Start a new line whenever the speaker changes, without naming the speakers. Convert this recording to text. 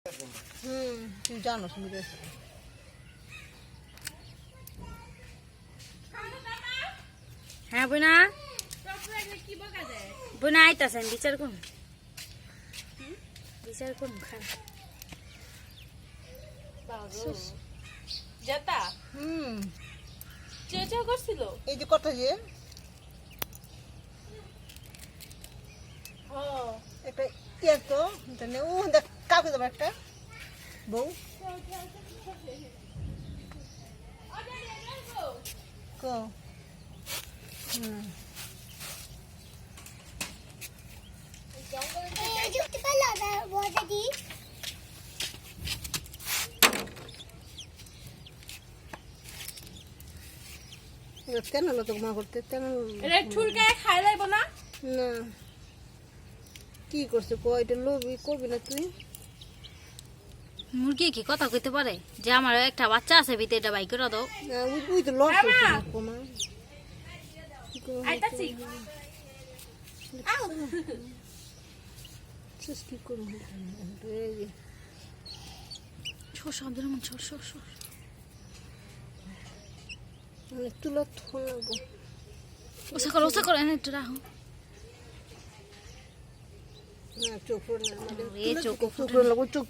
তুই জানোস মিলে
হ্যাঁ বইনা বইনা আইতাছেন বিচার করুন খান
যেতা চেঁচা করছিল
এই যে কথা যে একটা ইয়ে তো ও দেখ কাউকে দেবো একটা বউ কো কেন তো মা করতে কেন
ঠুলকায় খাই লাইব না
না কি করছে কয়টা লোভি করবি না তুই
মুরগি কি কথা কইতে পারে যে আমার একটা বাচ্চা আছে ভিতরে এটা বাই করে দাও
ওই তো লস করছে মা
আইতাছি
কি করবো
সর আব্দুর রহমান সর
তুলা থোনাবো
ওসা করো এনে একটু রাখো
চোখ
চোখ
চোখ